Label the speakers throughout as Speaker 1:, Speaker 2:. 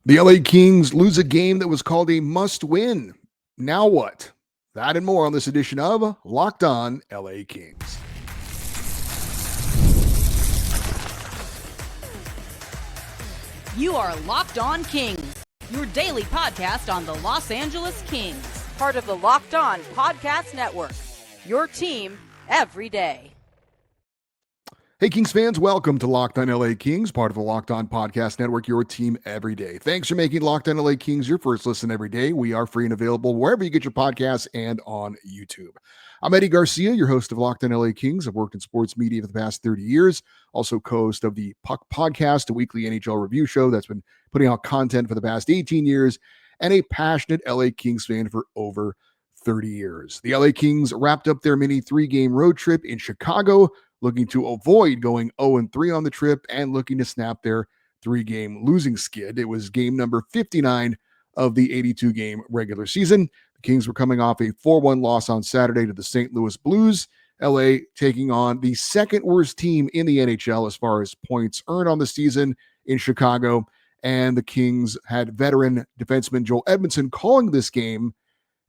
Speaker 1: The LA Kings lose a game that was called a must-win. Now what? That and more on this edition of Locked On LA Kings.
Speaker 2: You are Locked On Kings, your daily podcast on the Los Angeles Kings, part of the Locked On Podcast Network, your team every day.
Speaker 1: Hey, Kings fans, welcome to Locked On LA Kings, part of the Locked On Podcast Network, your team every day. Thanks for making Locked On LA Kings your first listen every day. We are free and available wherever you get your podcasts and on YouTube. I'm Eddie Garcia, your host of Locked On LA Kings. I've worked in sports media for the past 30 years, also co-host of the Puck Podcast, a weekly NHL review show that's been putting out content for the past 18 years, and a passionate LA Kings fan for over 30 years. The LA Kings wrapped up their mini 3-game road trip in Chicago, looking to avoid going 0-3 on the trip and looking to snap their 3-game losing skid. It was game number 59 of the 82-game regular season. The Kings were coming off a 4-1 loss on Saturday to the St. Louis Blues. LA taking on the second worst team in the NHL as far as points earned on the season in Chicago. And the Kings had veteran defenseman Joel Edmondson calling this game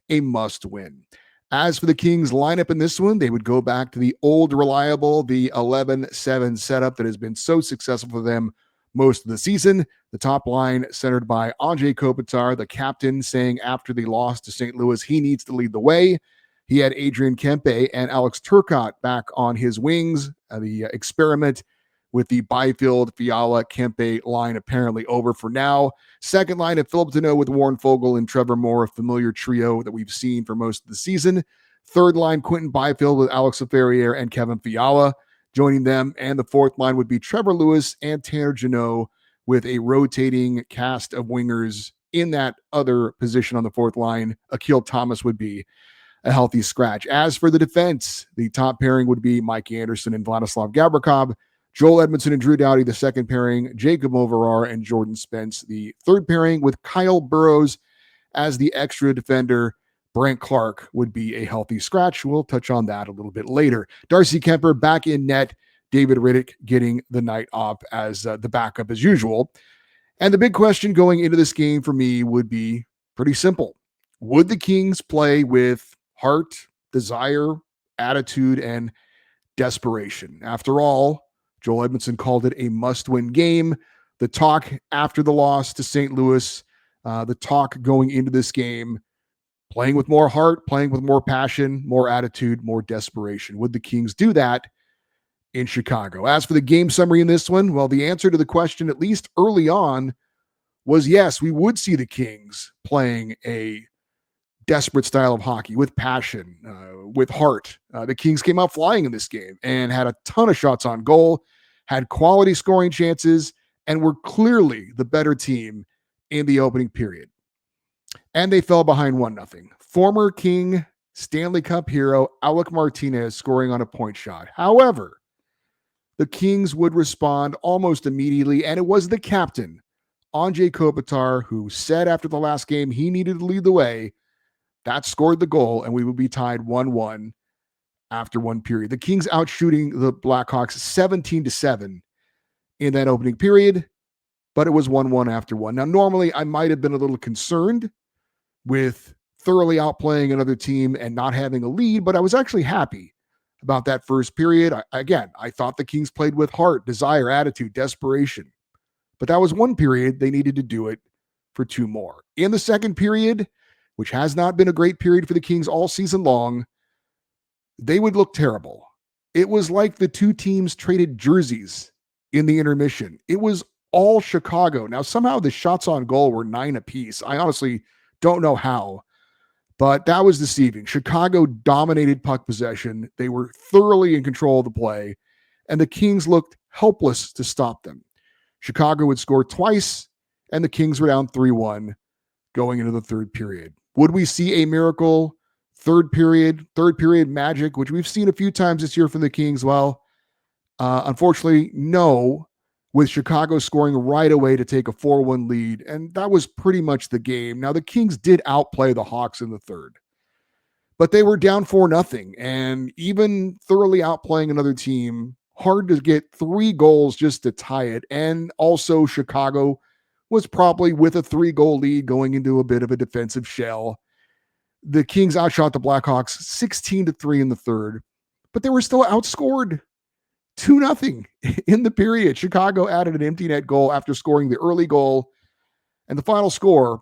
Speaker 1: a must-win. As for the Kings lineup in this one, they would go back to the old reliable, the 11-7 setup that has been so successful for them most of the season. The top line centered by Anze Kopitar, the captain, saying after the loss to St. Louis, he needs to lead the way. He had Adrian Kempe and Alex Turcotte back on his wings. The experiment with the Byfield, Fiala, Kempe line apparently over for now. Second line of Philip Deneau with Warren Foegele and Trevor Moore, a familiar trio that we've seen for most of the season. Third line, Quentin Byfield with Alex Ferrier and Kevin Fiala joining them. And the fourth line would be Trevor Lewis and Tanner Jeannot with a rotating cast of wingers in that other position on the fourth line. Akil Thomas would be a healthy scratch. As for the defense, the top pairing would be Mike Anderson and Vladislav Gavrikov, Joel Edmondson and Drew Doughty, the second pairing, Jacob Overar and Jordan Spence, the third pairing, with Kyle Burrows as the extra defender. Brent Clark would be a healthy scratch. We'll touch on that a little bit later. Darcy Kemper back in net. David Riddick getting the night off as the backup as usual. And the big question going into this game for me would be pretty simple. Would the Kings play with heart, desire, attitude, and desperation? After all, Joel Edmondson called it a must-win game. The talk after the loss to St. Louis, the talk going into this game, playing with more heart, playing with more passion, more attitude, more desperation. Would the Kings do that in Chicago? As for the game summary in this one, well, the answer to the question, at least early on, was yes, we would see the Kings playing a desperate style of hockey with passion, with heart. The Kings came out flying in this game and had a ton of shots on goal, had quality scoring chances, and were clearly the better team in the opening period. And they fell behind 1-0. Former King Stanley Cup hero Alec Martinez scoring on a point shot. However, the Kings would respond almost immediately, and it was the captain, Anze Kopitar, who said after the last game he needed to lead the way. That scored the goal, and we would be tied 1-1 after one period. The Kings outshooting the Blackhawks 17-7 in that opening period, but it was 1-1 after one. Now, normally I might have been a little concerned with thoroughly outplaying another team and not having a lead, but I was actually happy about that first period. I thought the Kings played with heart, desire, attitude, desperation. But that was one period. They needed to do it for two more. In the second period, which has not been a great period for the Kings all season long, they would look terrible. It was like the two teams traded jerseys in the intermission. It was all Chicago. Now, somehow the shots on goal were 9 apiece. I honestly don't know how, but that was deceiving. Chicago dominated puck possession. They were thoroughly in control of the play, and the Kings looked helpless to stop them. Chicago would score twice, and the Kings were down 3-1 going into the third period. Would we see a miracle third period magic, which we've seen a few times this year from the Kings? Well, unfortunately, no, with Chicago scoring right away to take a 4-1 lead, and that was pretty much the game. Now, the Kings did outplay the Hawks in the third, but they were down 4-0, and even thoroughly outplaying another team, hard to get 3 goals just to tie it. And also Chicago was probably with a 3-goal lead going into a bit of a defensive shell. The Kings outshot the Blackhawks 16-3 in the third, but they were still outscored 2-0 in the period. Chicago added an empty net goal after scoring the early goal, and the final score,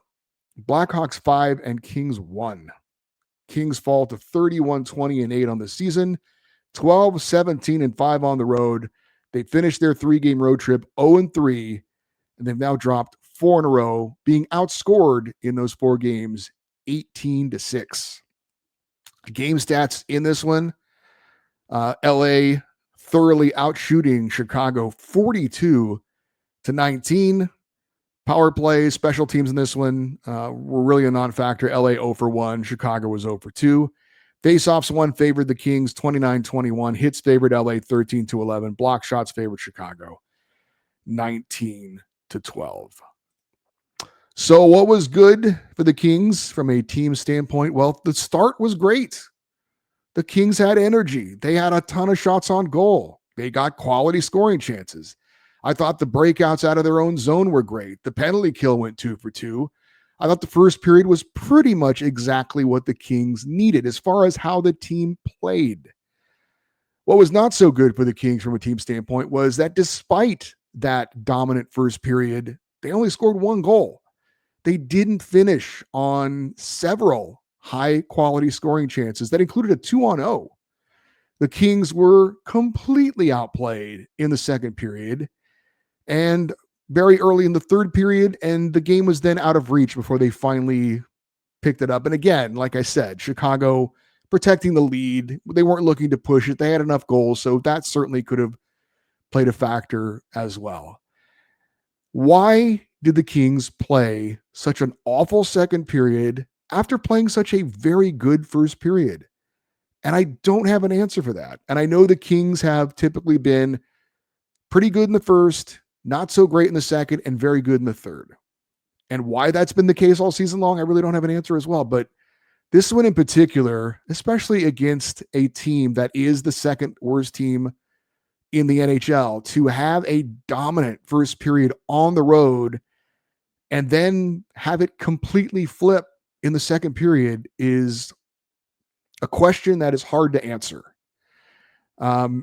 Speaker 1: Blackhawks 5 and Kings 1. Kings fall to 31-20-8 on the season, 12-17-5 on the road. They finished their 3-game road trip 0-3, and they've now dropped 4 in a row, being outscored in those 4 games 18-6. Game stats in this one, LA thoroughly outshooting Chicago 42-19. Power play, special teams in this one were really a non-factor. LA 0 for 1, Chicago was 0 for 2. Faceoffs one favored the Kings 29-21. Hits favored LA 13-11. Block shots favored Chicago 19-12. So what was good for the Kings from a team standpoint? Well, the start was great. The Kings had energy. They had a ton of shots on goal. They got quality scoring chances. I thought the breakouts out of their own zone were great. The penalty kill went 2 for 2. I thought the first period was pretty much exactly what the Kings needed as far as how the team played. What was not so good for the Kings from a team standpoint was that despite that dominant first period, they only scored 1 goal. They didn't finish on several high-quality scoring chances that included a 2-on-0. The Kings were completely outplayed in the second period and very early in the third period, and the game was then out of reach before they finally picked it up. And again, like I said, Chicago protecting the lead. They weren't looking to push it. They had enough goals, so that certainly could have played a factor as well. Why did the Kings play such an awful second period after playing such a very good first period? And I don't have an answer for that. And I know the Kings have typically been pretty good in the first, not so great in the second, and very good in the third. And why that's been the case all season long, I really don't have an answer as well. But this one in particular, especially against a team that is the second worst team in the NHL, to have a dominant first period on the road and then have it completely flip in the second period is a question that is hard to answer.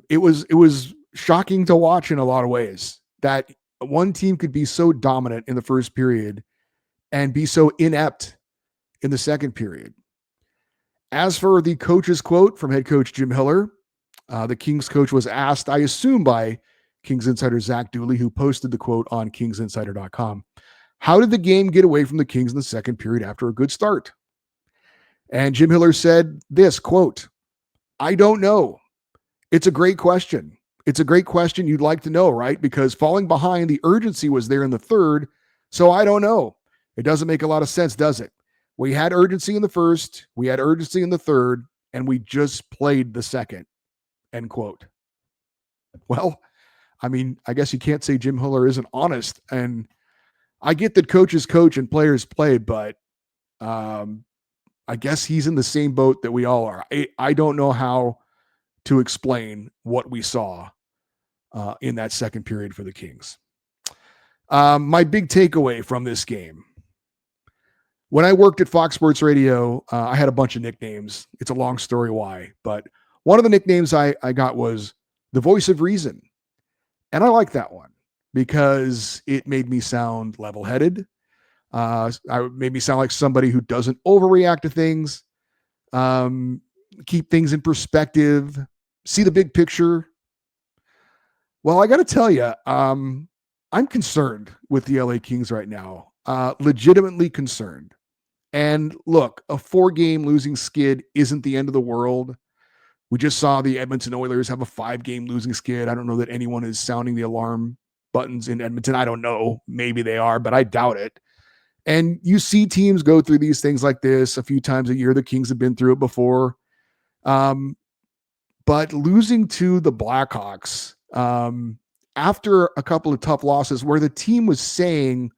Speaker 1: It was shocking to watch in a lot of ways that one team could be so dominant in the first period and be so inept in the second period. As for the coach's quote from head coach Jim Hiller, the Kings coach was asked, I assume by Kings insider Zach Dooley, who posted the quote on kingsinsider.com, how did the game get away from the Kings in the second period after a good start? And Jim Hiller said this, quote, I don't know. It's a great question. It's a great question you'd like to know, right? Because falling behind, the urgency was there in the third. So I don't know. It doesn't make a lot of sense, does it? We had urgency in the first, we had urgency in the third, and we just played the second, end quote. Well, I mean, I guess you can't say Jim Hiller isn't honest. And I get that coaches coach and players play, but I guess he's in the same boat that we all are. I don't know how to explain what we saw in that second period for the Kings. My big takeaway from this game, when I worked at Fox Sports Radio, I had a bunch of nicknames. It's a long story why, but one of the nicknames I got was the voice of reason. And I like that one because it made me sound level-headed. It made me sound like somebody who doesn't overreact to things, keep things in perspective, see the big picture. Well, I got to tell you, I'm concerned with the LA Kings right now, legitimately concerned. And look, a 4-game losing skid isn't the end of the world. We just saw the Edmonton Oilers have a 5-game losing skid. I don't know that anyone is sounding the alarm buttons in Edmonton. I don't know. Maybe they are, but I doubt it. And you see teams go through these things like this a few times a year. The Kings have been through it before. But losing to the Blackhawks after a couple of tough losses where the team was saying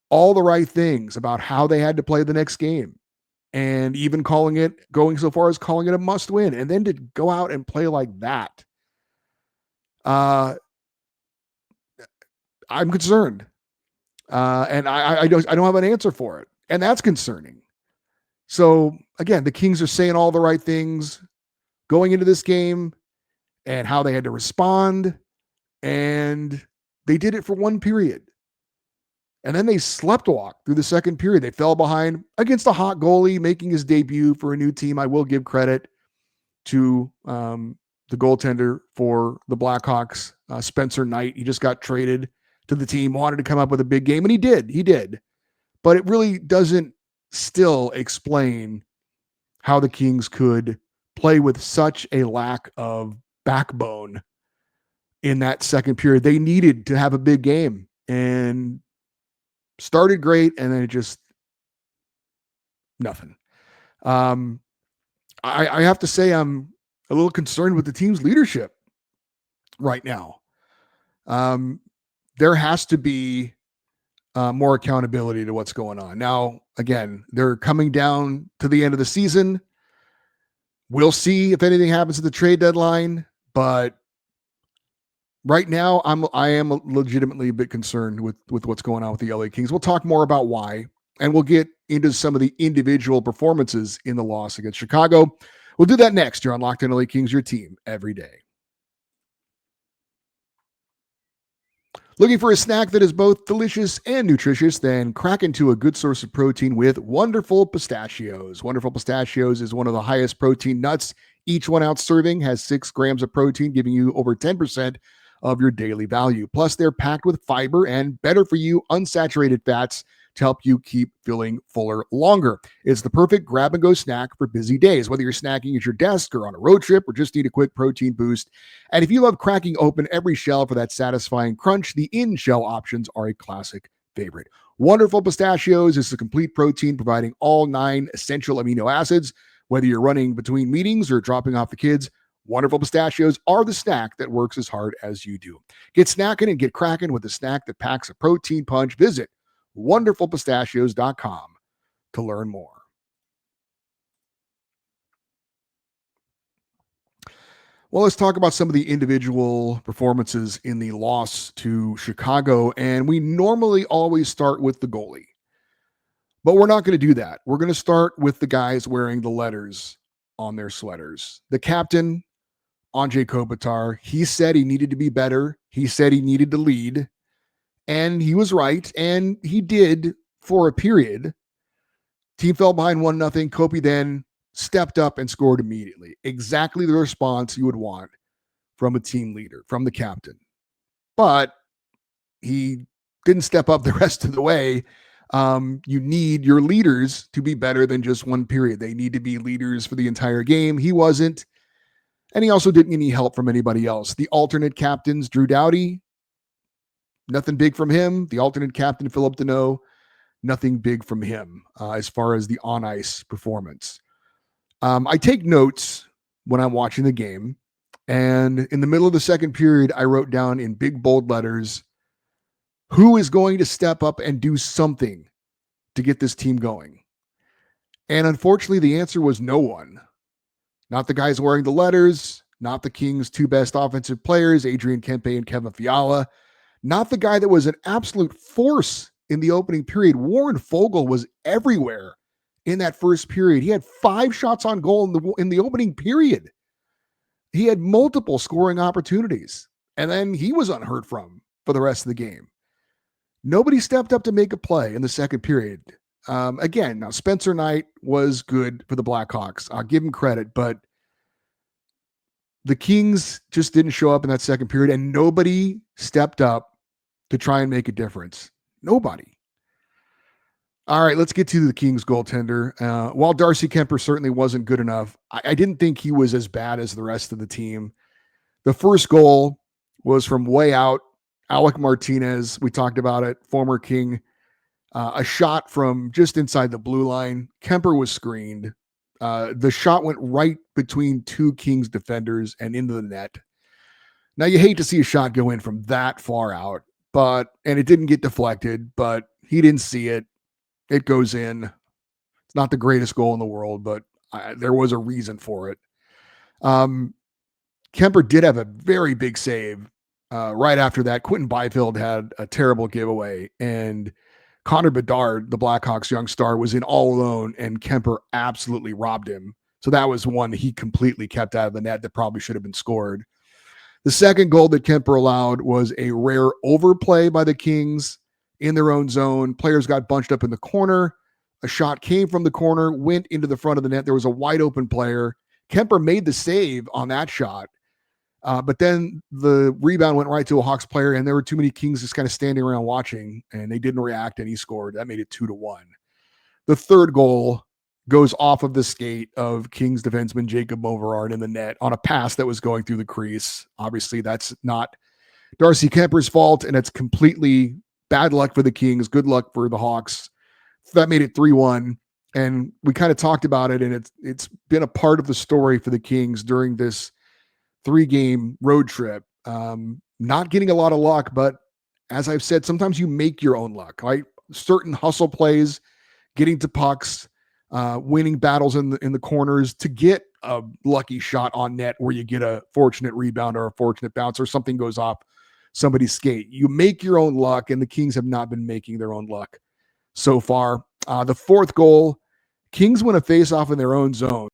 Speaker 1: all the right things about how they had to play the next game and even going so far as calling it a must win, and then to go out and play like that. I'm concerned. And I don't have an answer for it. And that's concerning. So again, the Kings are saying all the right things going into this game and how they had to respond. And they did it for one period. And then they sleptwalked through the second period. They fell behind against a hot goalie making his debut for a new team. I will give credit to the goaltender for the Blackhawks, Spencer Knight. He just got traded to the team, wanted to come up with a big game, and he did. He did. But it really doesn't still explain how the Kings could play with such a lack of backbone in that second period. They needed to have a big game and started great, and then it just nothing. I have to say I'm a little concerned with the team's leadership right now. There has to be more accountability to what's going on. Now, again, they're coming down to the end of the season. We'll see if anything happens at the trade deadline, but right now I am legitimately a bit concerned with what's going on with the LA Kings. We'll talk more about why, and we'll get into some of the individual performances in the loss against Chicago. We'll do that next here on Locked On LA Kings, your team every day. Looking for a snack that is both delicious and nutritious? Then crack into a good source of protein with Wonderful Pistachios. Wonderful Pistachios is one of the highest protein nuts. Each 1 ounce serving has 6 grams of protein, giving you over 10% of your daily value. Plus, they're packed with fiber and better for you unsaturated fats to help you keep feeling fuller longer. It's the perfect grab and go snack for busy days, whether you're snacking at your desk or on a road trip or just need a quick protein boost. And if you love cracking open every shell for that satisfying crunch, the in-shell options are a classic favorite. Wonderful Pistachios is the complete protein providing all 9 essential amino acids. Whether you're running between meetings or dropping off the kids, Wonderful Pistachios are the snack that works as hard as you do. Get snacking and get cracking with a snack that packs a protein punch. Visit wonderfulpistachios.com to learn more. Well, let's talk about some of the individual performances in the loss to Chicago. And we normally always start with the goalie, but we're not going to do that. We're going to start with the guys wearing the letters on their sweaters. The captain, Anze Kopitar, he said he needed to be better. He said he needed to lead, and he was right. And he did for a period. Team fell behind 1-0. Kopi then stepped up and scored immediately. Exactly the response you would want from a team leader, from the captain. But he didn't step up the rest of the way. You need your leaders to be better than just one period. They need to be leaders for the entire game. He wasn't. And he also didn't get any help from anybody else. The alternate captains, Drew Doughty, nothing big from him. The alternate captain, Philip Deneau, nothing big from him as far as the on-ice performance. I take notes when I'm watching the game. And in the middle of the second period, I wrote down in big, bold letters, who is going to step up and do something to get this team going? And unfortunately, the answer was no one. Not the guys wearing the letters, not the Kings' 2 best offensive players, Adrian Kempe and Kevin Fiala, not the guy that was an absolute force in the opening period. Warren Foegele was everywhere in that first period. He had 5 shots on goal in the opening period. He had multiple scoring opportunities, and then he was unheard from for the rest of the game. Nobody stepped up to make a play in the second period. Again, now Spencer Knight was good for the Blackhawks. I'll give him credit, but the Kings just didn't show up in that second period, and nobody stepped up to try and make a difference. Nobody. All right, let's get to the Kings goaltender. While Darcy Kemper certainly wasn't good enough, I didn't think he was as bad as the rest of the team. The first goal was from way out. Alec Martinez, we talked about it, former King, a shot from just inside the blue line. Kemper was screened. The shot went right between 2 Kings defenders and into the net. Now, you hate to see a shot go in from that far out, and it didn't get deflected, but he didn't see it. It goes in. It's not the greatest goal in the world, but there was a reason for it. Kemper did have a very big save right after that, Quentin Byfield had a terrible giveaway, and Connor Bedard, the Blackhawks young star, was in all alone, and Kemper absolutely robbed him. So that was one he completely kept out of the net that probably should have been scored. The second goal that Kemper allowed was a rare overplay by the Kings in their own zone. Players got bunched up in the corner. A shot came from the corner, went into the front of the net. There was a wide open player. Kemper made the save on that shot. But then the rebound went right to a Hawks player, and there were too many Kings just kind of standing around watching, and they didn't react, and he scored. That made it 2-1. The third goal goes off of the skate of Kings defenseman Jacob Overard in the net on a pass that was going through the crease. Obviously, that's not Darcy Kemper's fault, and it's completely bad luck for the Kings, good luck for the Hawks. That made it 3-1, and we kind of talked about it, and it's been a part of the story for the Kings during this 3-game road trip. Not getting a lot of luck, but as I've said, sometimes you make your own luck, right? Certain hustle plays, getting to pucks, winning battles in the corners to get a lucky shot on net where you get a fortunate rebound or a fortunate bounce or something goes off somebody's skate. You make your own luck, and the Kings have not been making their own luck so far. The fourth goal, Kings win a face-off in their own zone.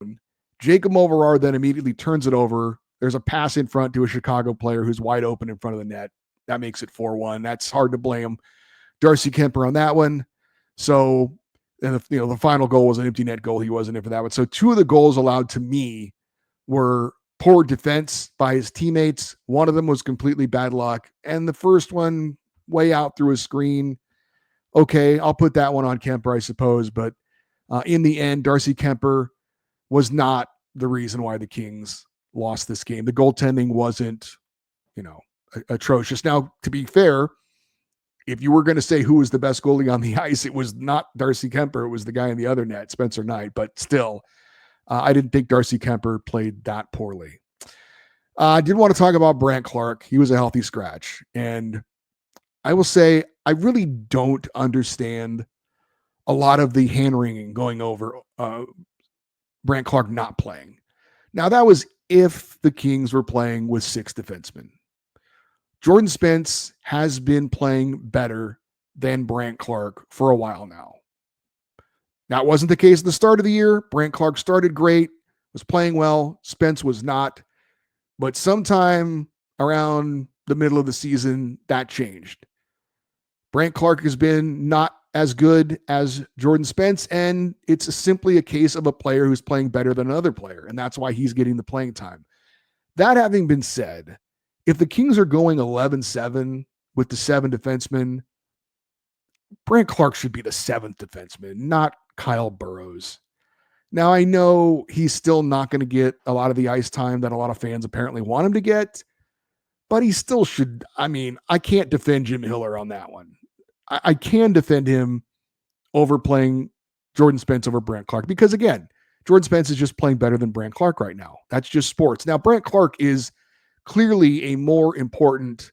Speaker 1: Jacob Overard then immediately turns it over. There's a pass in front to a Chicago player who's wide open in front of the net. That makes it 4-1. That's hard to blame Darcy Kemper on that one. So, and the final goal was an empty net goal. He wasn't in for that one. So 2 of the goals allowed to me were poor defense by his teammates. One of them was completely bad luck. And the first one, way out through a screen. Okay, I'll put that one on Kemper, I suppose. But in the end, Darcy Kemper was not the reason why the Kings lost this game. The goaltending wasn't, atrocious. Now, to be fair, if you were going to say who was the best goalie on the ice, it was not Darcy Kemper. It was the guy in the other net, Spencer Knight. But still, I didn't think Darcy Kemper played that poorly. I did want to talk about Brandt Clarke. He was a healthy scratch. And I will say, I really don't understand a lot of the hand-wringing going over Brandt Clarke not playing. Now, that was if the Kings were playing with 6 defensemen. Jordan Spence has been playing better than Brandt Clarke for a while now. That wasn't the case at the start of the year. Brandt Clarke started great, was playing well. Spence was not. But sometime around the middle of the season, that changed. Brandt Clarke has been not as good as Jordan Spence, and it's simply a case of a player who's playing better than another player, and that's why he's getting the playing time. That having been said, if the Kings are going 11-7 with the 7 defensemen, Brandt Clarke should be the 7th defenseman, not Kyle Burroughs. Now, I know he's still not going to get a lot of the ice time that a lot of fans apparently want him to get, but he still should. I mean, I can't defend Jim Hiller on that one. I can defend him over playing Jordan Spence over Brandt Clarke because, again, Jordan Spence is just playing better than Brandt Clarke right now. That's just sports. Now, Brandt Clarke is clearly a more important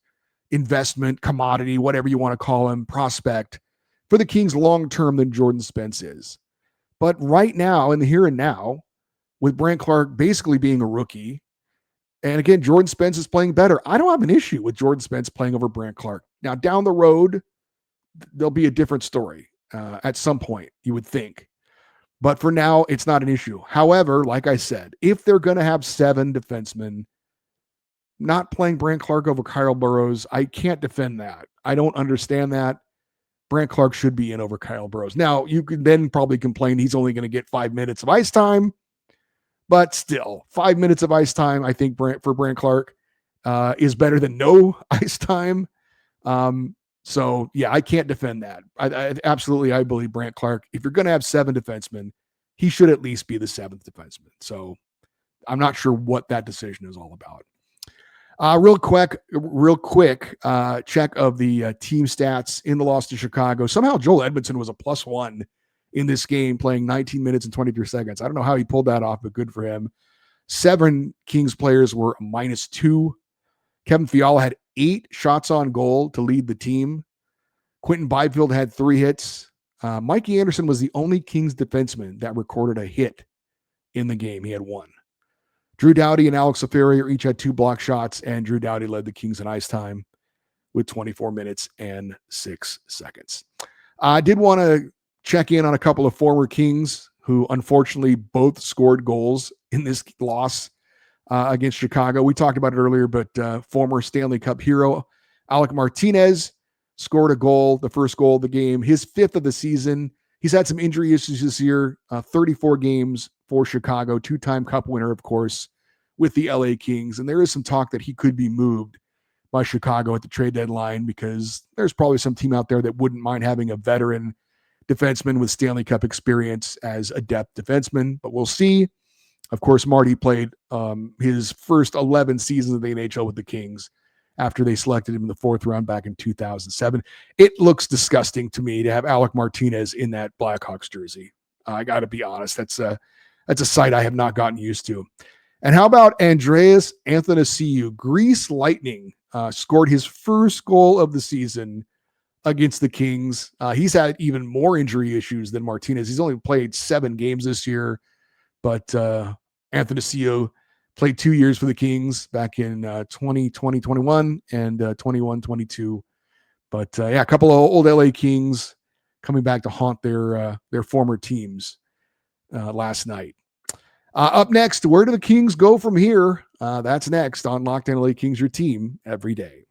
Speaker 1: investment, commodity, whatever you want to call him, prospect for the Kings long-term than Jordan Spence is. But right now, in the here and now, with Brandt Clarke basically being a rookie, and again, Jordan Spence is playing better. I don't have an issue with Jordan Spence playing over Brandt Clarke. Now, down the road, there'll be a different story at some point, you would think. But for now, it's not an issue. However, like I said, if they're going to have 7 defensemen not playing Brandt Clarke over Kyle Burroughs, I can't defend that. I don't understand that. Brandt Clarke should be in over Kyle Burroughs. Now, you can then probably complain he's only going to get 5 minutes of ice time, but still, 5 minutes of ice time, I think for Brandt Clarke is better than no ice time. So, yeah, I can't defend that. I believe Brandt Clarke, if you're going to have 7 defensemen, he should at least be the 7th defenseman. So I'm not sure what that decision is all about. Real quick check of the team stats in the loss to Chicago. Somehow Joel Edmondson was a +1 in this game, playing 19 minutes and 23 seconds. I don't know how he pulled that off, but good for him. 7 Kings players were a -2. Kevin Fiala had 8 shots on goal to lead the team. Quentin Byfield had 3 hits. Mikey Anderson was the only Kings defenseman that recorded a hit in the game. He had 1. Drew Doughty and Alex Ferrier each had 2 block shots, and Drew Doughty led the Kings in ice time with 24 minutes and 6 seconds. I did want to check in on a couple of former Kings who unfortunately both scored goals in this loss against Chicago. We talked about it earlier, but former Stanley Cup hero Alec Martinez scored a goal, the first goal of the game, his 5th of the season. He's had some injury issues this year, 34 games for Chicago, 2-time Cup winner, of course, with the LA Kings. And there is some talk that he could be moved by Chicago at the trade deadline because there's probably some team out there that wouldn't mind having a veteran defenseman with Stanley Cup experience as a depth defenseman, but we'll see. Of course, Marty played his first 11 seasons of the NHL with the Kings after they selected him in the 4th round back in 2007. It looks disgusting to me to have Alec Martinez in that Blackhawks jersey. I got to be honest. That's a sight I have not gotten used to. And how about Andreas Athanasiou? Greece Lightning scored his first goal of the season against the Kings. He's had even more injury issues than Martinez. He's only played 7 games this year, but Athanasiou played 2 years for the Kings back in 2020-21 and 21-22. But a couple of old LA Kings coming back to haunt their former teams last night. Up next, where do the Kings go from here? That's next on Locked On LA Kings, your team every day.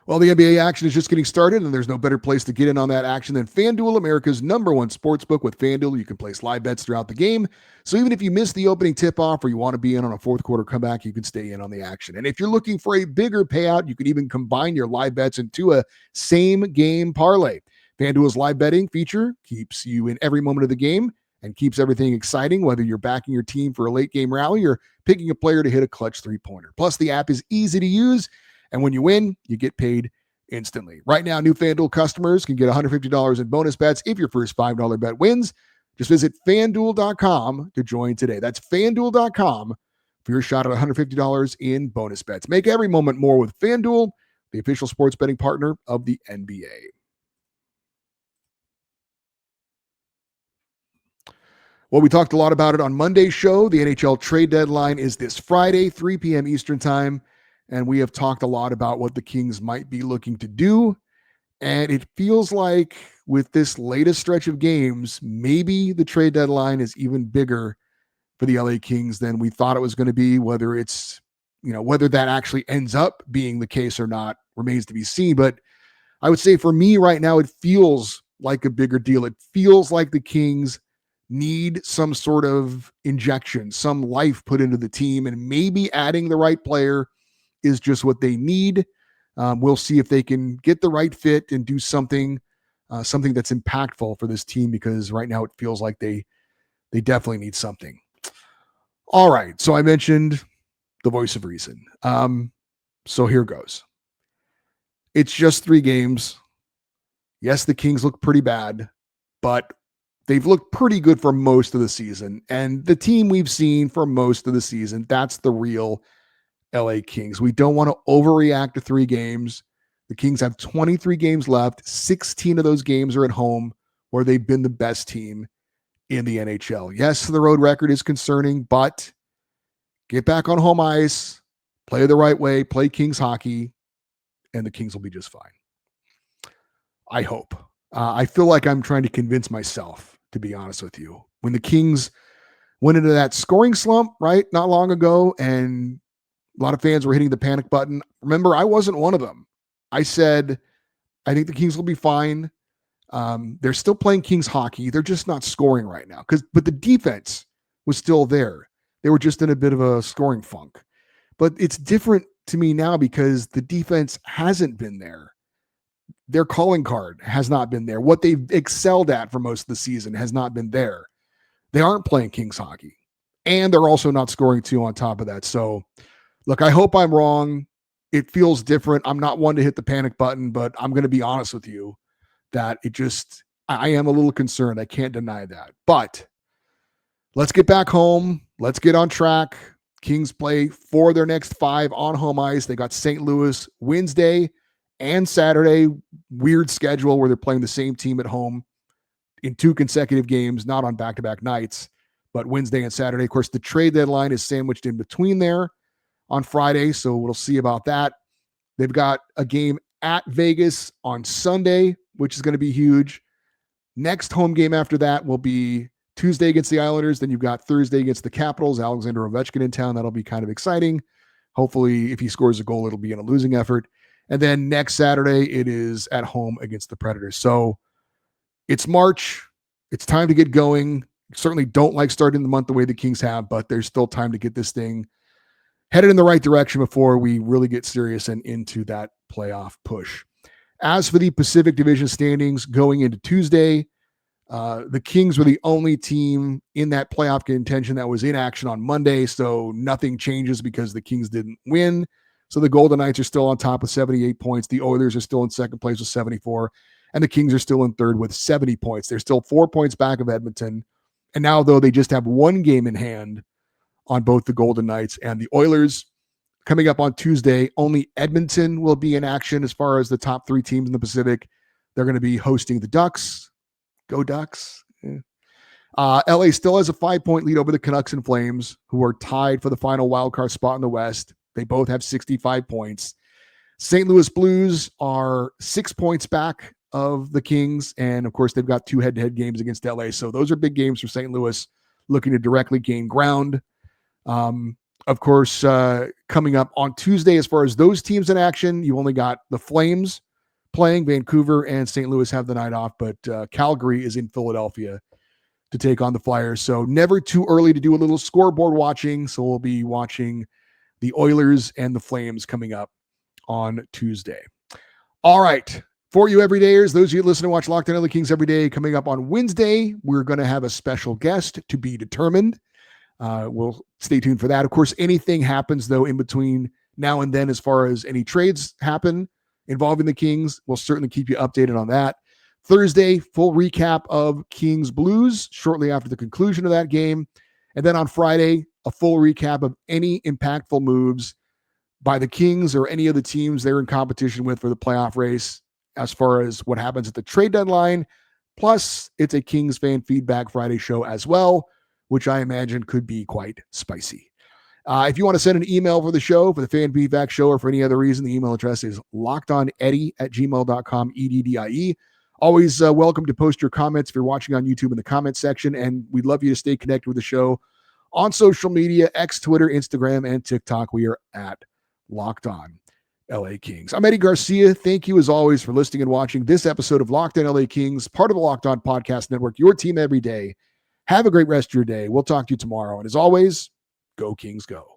Speaker 1: Well, the NBA action is just getting started, and there's no better place to get in on that action than FanDuel, America's #1 sportsbook. With FanDuel, you can place live bets throughout the game. So even if you miss the opening tip-off or you want to be in on a fourth quarter comeback, you can stay in on the action. And if you're looking for a bigger payout, you can even combine your live bets into a same-game parlay. FanDuel's live betting feature keeps you in every moment of the game and keeps everything exciting, whether you're backing your team for a late-game rally or picking a player to hit a clutch three-pointer. Plus, the app is easy to use, and when you win, you get paid instantly. Right now, new FanDuel customers can get $150 in bonus bets if your first $5 bet wins. Just visit FanDuel.com to join today. That's FanDuel.com for your shot at $150 in bonus bets. Make every moment more with FanDuel, the official sports betting partner of the NBA. Well, we talked a lot about it on Monday's show. The NHL trade deadline is this Friday, 3 p.m. Eastern time. And we have talked a lot about what the Kings might be looking to do. And it feels like with this latest stretch of games, maybe the trade deadline is even bigger for the LA Kings than we thought it was going to be. Whether it's, whether that actually ends up being the case or not remains to be seen. But I would say for me right now, it feels like a bigger deal. It feels like the Kings need some sort of injection, some life put into the team, and maybe adding the right player is just what they need. We'll see if they can get the right fit and do something that's impactful for this team, because right now it feels like they definitely need something. All right. So I mentioned the voice of reason. So here goes. It's just 3 games. Yes, the Kings look pretty bad, but they've looked pretty good for most of the season. And the team we've seen for most of the season, that's the real LA Kings. We don't want to overreact to 3 games. The Kings have 23 games left. 16 of those games are at home, where they've been the best team in the NHL. Yes, the road record is concerning, but get back on home ice, play the right way, play Kings hockey, and the Kings will be just fine. I hope. I feel like I'm trying to convince myself, to be honest with you. When the Kings went into that scoring slump, right, not long ago, and a lot of fans were hitting the panic button. Remember, I wasn't one of them. I said, I think the Kings will be fine. They're still playing Kings hockey. They're just not scoring right now. But the defense was still there. They were just in a bit of a scoring funk. But it's different to me now because the defense hasn't been there. Their calling card has not been there. What they've excelled at for most of the season has not been there. They aren't playing Kings hockey. And they're also not scoring too on top of that. So, look, I hope I'm wrong. It feels different. I'm not one to hit the panic button, but I'm going to be honest with you that I am a little concerned. I can't deny that. But let's get back home. Let's get on track. Kings play 4 of their next 5 on home ice. They got St. Louis Wednesday and Saturday. Weird schedule where they're playing the same team at home in 2 consecutive games, not on back-to-back nights, but Wednesday and Saturday. Of course, the trade deadline is sandwiched in between there on Friday, so we'll see about that. They've got a game at Vegas on Sunday, which is going to be huge. Next home game after that will be Tuesday against the Islanders. Then you've got Thursday against the Capitals. Alexander Ovechkin in town. That'll be kind of exciting. Hopefully, if he scores a goal, it'll be in a losing effort. And then next Saturday, it is at home against the Predators. So it's March. It's time to get going. Certainly don't like starting the month the way the Kings have, but there's still time to get this thing headed in the right direction before we really get serious and into that playoff push. As for the Pacific Division standings going into Tuesday, the Kings were the only team in that playoff contention that was in action on Monday, so nothing changes because the Kings didn't win. So the Golden Knights are still on top with 78 points. The Oilers are still in second place with 74, and the Kings are still in third with 70 points. They're still 4 points back of Edmonton. And now, though, they just have one game in hand on both the Golden Knights and the Oilers. Coming up on Tuesday, only Edmonton will be in action as far as the top 3 teams in the Pacific. They're going to be hosting the Ducks. Go Ducks. Yeah. LA still has a 5-point lead over the Canucks and Flames, who are tied for the final wildcard spot in the West. They both have 65 points. St. Louis Blues are 6 points back of the Kings, and of course, they've got 2 head-to-head games against LA. So those are big games for St. Louis, looking to directly gain ground. Of course, coming up on Tuesday, as far as those teams in action, you only got the Flames playing. Vancouver and St. Louis have the night off, but Calgary is in Philadelphia to take on the Flyers. So never too early to do a little scoreboard watching. So we'll be watching the Oilers and the Flames coming up on Tuesday. All right. For you everydayers, those of you that listen and watch Locked On LA Kings every day, coming up on Wednesday, we're going to have a special guest to be determined. We'll stay tuned for that. Of course, anything happens, though, in between now and then, as far as any trades happen involving the Kings, we'll certainly keep you updated on that. Thursday, full recap of Kings Blues shortly after the conclusion of that game. And then on Friday, a full recap of any impactful moves by the Kings or any of the teams they're in competition with for the playoff race, as far as what happens at the trade deadline. Plus, it's a Kings fan feedback Friday show as well, which I imagine could be quite spicy. If you want to send an email for the show, for the fan feedback show, or for any other reason, the email address is lockedoneddie@gmail.com, EDDIE. Always welcome to post your comments if you're watching on YouTube in the comments section, and we'd love you to stay connected with the show on social media, X, Twitter, Instagram, and TikTok. We are at Locked On LA Kings. I'm Eddie Garcia. Thank you, as always, for listening and watching this episode of Locked On LA Kings, part of the Locked On Podcast Network, your team every day. Have a great rest of your day. We'll talk to you tomorrow. And as always, go Kings, go.